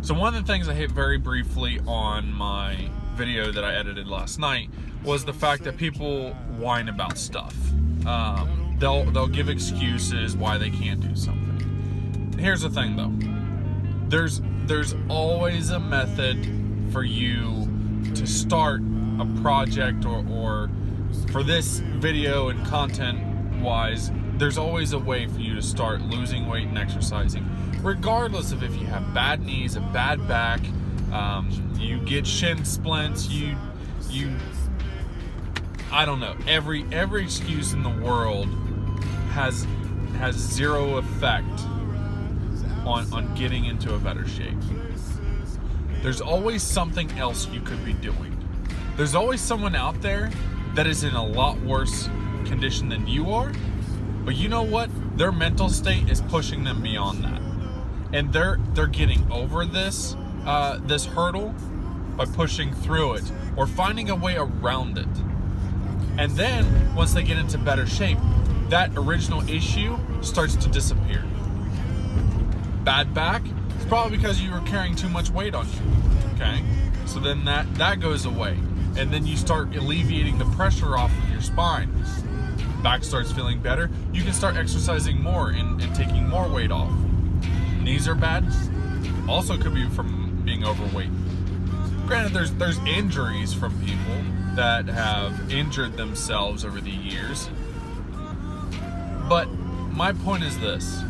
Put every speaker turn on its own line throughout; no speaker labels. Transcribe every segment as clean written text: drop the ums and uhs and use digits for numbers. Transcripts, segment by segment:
So one of the things I hit very briefly on my video that I edited last night was the fact that people whine about stuff. They'll give excuses why they can't do something. Here's the thing though. There's always a method for you to start a project or for this video and content wise, there's always a way for you to start losing weight and exercising. Regardless of if you have bad knees, a bad back, you get shin splints, you I don't know. Every excuse in the world has zero effect on getting into a better shape. There's always something else you could be doing. There's always someone out there that is in a lot worse condition than you are, but you know what? Their mental state is pushing them beyond that, and they're getting over this hurdle by pushing through it or finding a way around it. And then once they get into better shape, that original issue starts to disappear. Bad back, it's probably because you were carrying too much weight on you. Okay, so then that goes away, and then you start alleviating the pressure off of your spine. Back starts feeling better. You can start exercising more and taking more weight off. Knees are bad, also could be from being overweight. Granted, there's injuries from people that have injured themselves over the years, but my point is this: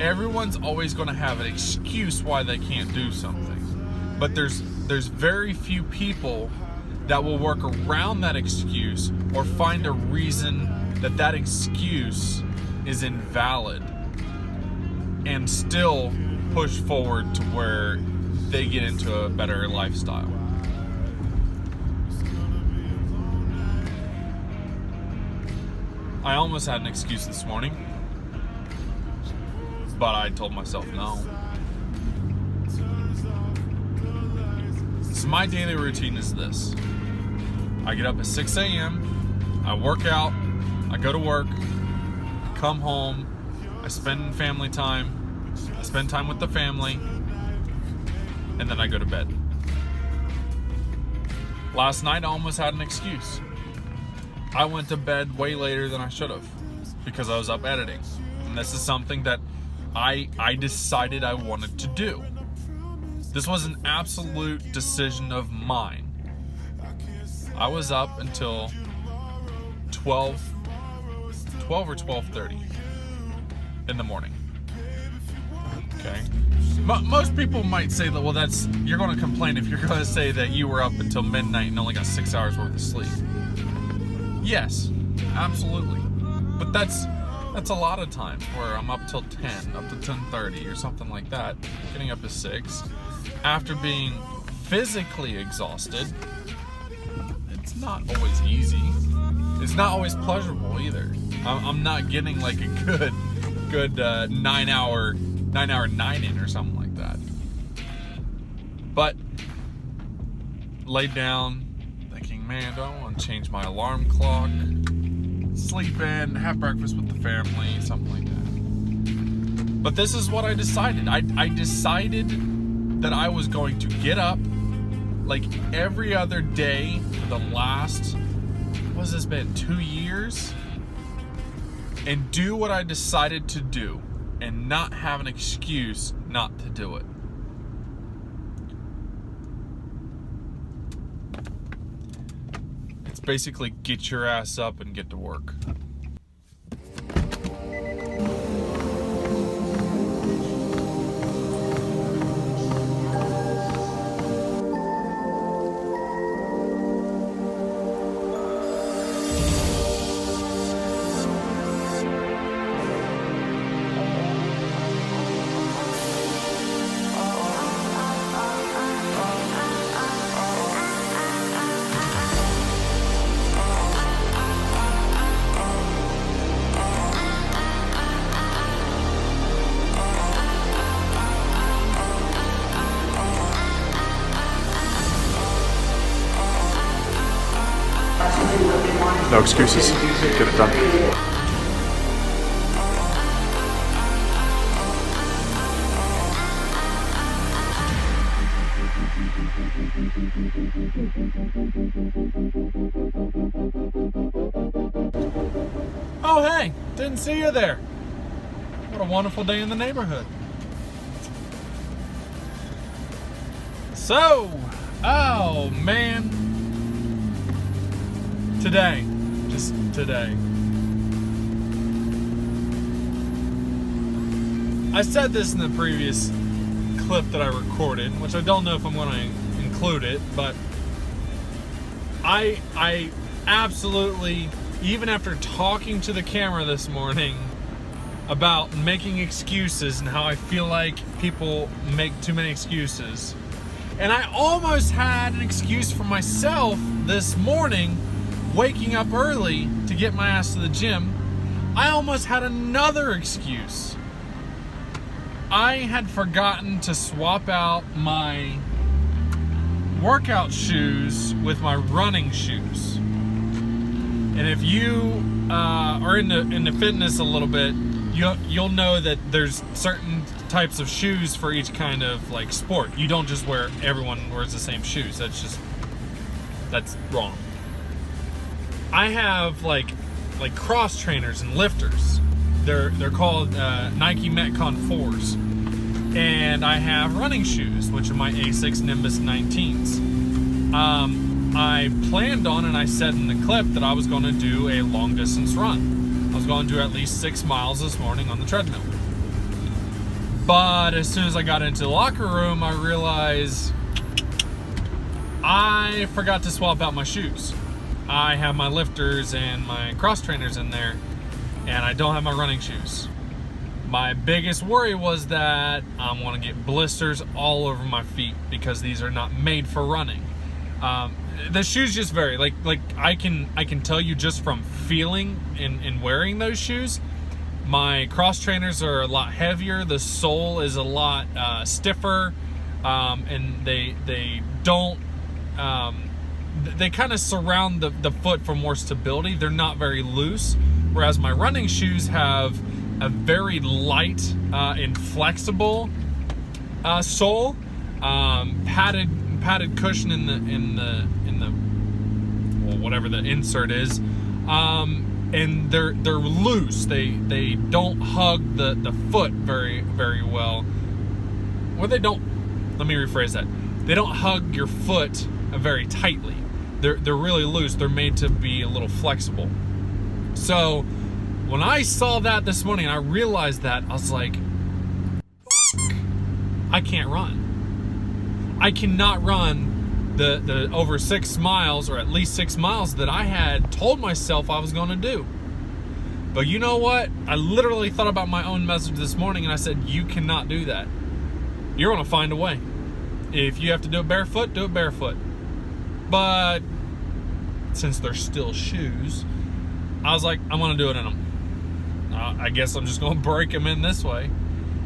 everyone's always going to have an excuse why they can't do something, but there's very few people that will work around that excuse or find a reason that excuse is invalid and still push forward to where they get into a better lifestyle. I almost had an excuse this morning, but I told myself no. So my daily routine is this. I get up at 6 a.m., I work out, I go to work, I come home, I spend family time, I spend time with the family, and then I go to bed. Last night I almost had an excuse. I went to bed way later than I should have because I was up editing. And this is something that I decided I wanted to do. This was an absolute decision of mine. I was up until 12 or 12:30 in the morning. Okay. Most people might say that, well, you're going to complain if you're going to say that you were up until midnight and only got 6 hours worth of sleep. Yes, absolutely. But that's a lot of times where I'm up till 10, up to 10:30 or something like that, getting up to 6 after being physically exhausted. It's not always easy. It's not always pleasurable either. I'm not getting like a good 9 hour night-in or something like that. But laid down thinking, man, do I want to change my alarm clock, sleep in, have breakfast with the family, something like that. But this is what I decided. I decided that I was going to get up like every other day for the last, what's this been, 2 years? And do what I decided to do and not have an excuse not to do it. It's basically get your ass up and get to work. No excuses. Get it done. Oh, hey, didn't see you there. What a wonderful day in the neighborhood. So, oh man, today, just today, I said this in the previous clip that I recorded, which I don't know if I'm going to include it, but I absolutely, even after talking to the camera this morning about making excuses and how I feel like people make too many excuses, and I almost had an excuse for myself this morning, waking up early to get my ass to the gym. I almost had another excuse. I had forgotten to swap out my workout shoes with my running shoes. And if you are into fitness a little bit, you'll know that there's certain types of shoes for each kind of like sport. You don't just wear, everyone wears the same shoes. That's wrong. I have like cross trainers and lifters. They're called Nike Metcon 4s. And I have running shoes, which are my Asics Nimbus 19s. I planned on, and I said in the clip, that I was going to do a long distance run. I was going to do at least 6 miles this morning on the treadmill. But as soon as I got into the locker room, I realized I forgot to swap out my shoes. I have my lifters and my cross trainers in there, and I don't have my running shoes. My biggest worry was that I'm going to get blisters all over my feet because these are not made for running. The shoes just vary. Like I can tell you just from feeling and wearing those shoes, my cross trainers are a lot heavier. The sole is a lot stiffer, and they don't. They kind of surround the foot for more stability. They're not very loose, whereas my running shoes have a very light and flexible sole, padded cushion in the well, whatever the insert is, and they're loose. They don't hug the foot very well. Or they don't. Let me rephrase that. They don't hug your foot very tightly. They're really loose. They're made to be a little flexible. So when I saw that this morning, I realized that, I was like, fuck, I can't run. I cannot run the over 6 miles, or at least 6 miles that I had told myself I was going to do. But you know what? I literally thought about my own message this morning, and I said, you cannot do that. You're going to find a way. If you have to do it barefoot, do it barefoot. But since they're still shoes, I was like, I'm going to do it in them. I guess I'm just going to break them in this way.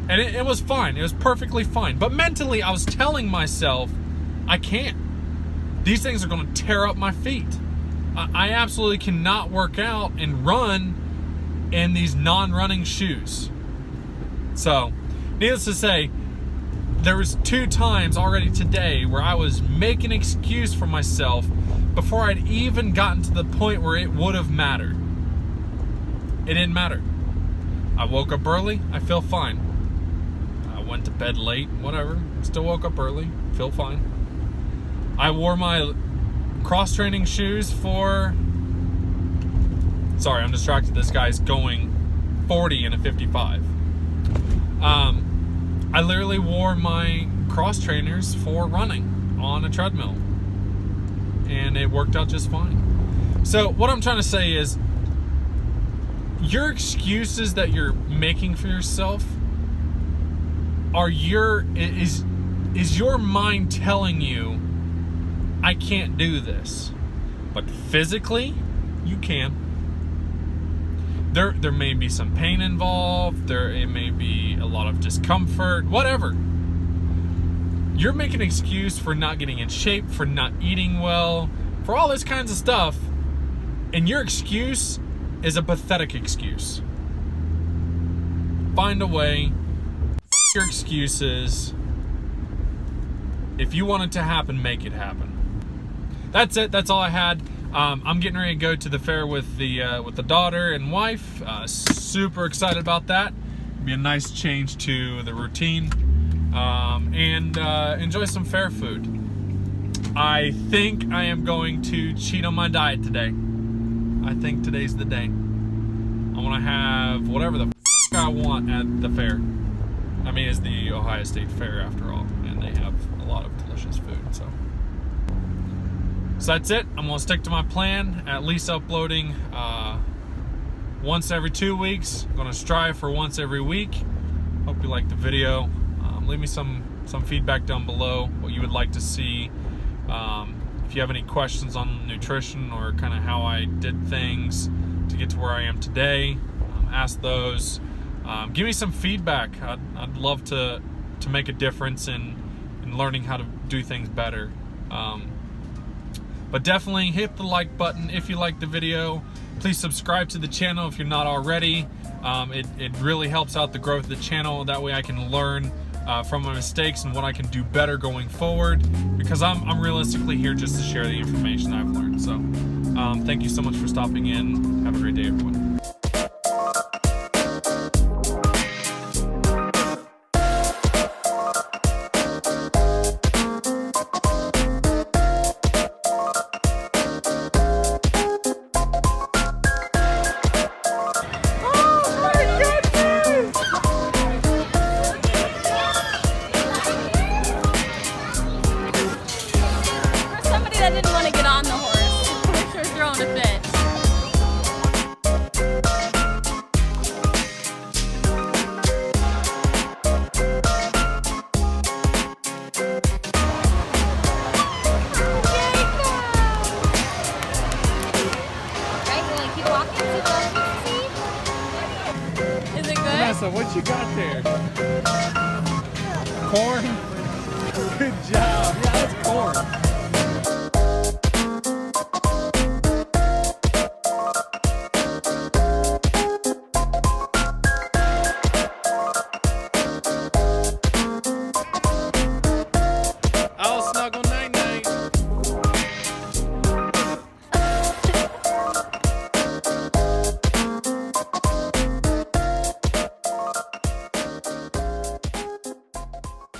And it was fine. It was perfectly fine. But mentally, I was telling myself, I can't. These things are going to tear up my feet. I absolutely cannot work out and run in these non-running shoes. So, needless to say, there was 2 times already today where I was making an excuse for myself before I'd even gotten to the point where it would have mattered. It didn't matter. I woke up early, I feel fine. I went to bed late, whatever. Still woke up early, feel fine. I wore my cross-training shoes for... Sorry, I'm distracted. This guy's going 40 in a 55. I literally wore my cross trainers for running on a treadmill, and it worked out just fine. So what I'm trying to say is, your excuses that you're making for yourself is your mind telling you, I can't do this, but physically you can. There may be some pain involved, it may be a lot of discomfort, whatever. You're making an excuse for not getting in shape, for not eating well, for all this kinds of stuff, and your excuse is a pathetic excuse. Find a way. F your excuses. If you want it to happen, make it happen. That's it. That's all I had. I'm getting ready to go to the fair with the daughter and wife. Super excited about that. It'll be a nice change to the routine, and enjoy some fair food. I think I am going to cheat on my diet today. I think today's the day. I want to have whatever the I want at the fair. I mean, it's the Ohio State Fair after all, and they have a lot of delicious food. So that's it. I'm gonna stick to my plan. At least uploading once every 2 weeks. I'm gonna strive for once every week. Hope you liked the video. Leave me some feedback down below. What you would like to see. If you have any questions on nutrition or kind of how I did things to get to where I am today, ask those. Give me some feedback. I'd love to make a difference in learning how to do things better. But definitely hit the like button if you like the video. Please subscribe to the channel if you're not already. It really helps out the growth of the channel. That way I can learn from my mistakes and what I can do better going forward, because I'm realistically here just to share the information I've learned. So thank you so much for stopping in. Have a great day, everyone.
I didn't want to get on the horse. We're sure throwing a fit. Is it good?
Vanessa, what you got there? Corn? Good job. Yeah, that's corn.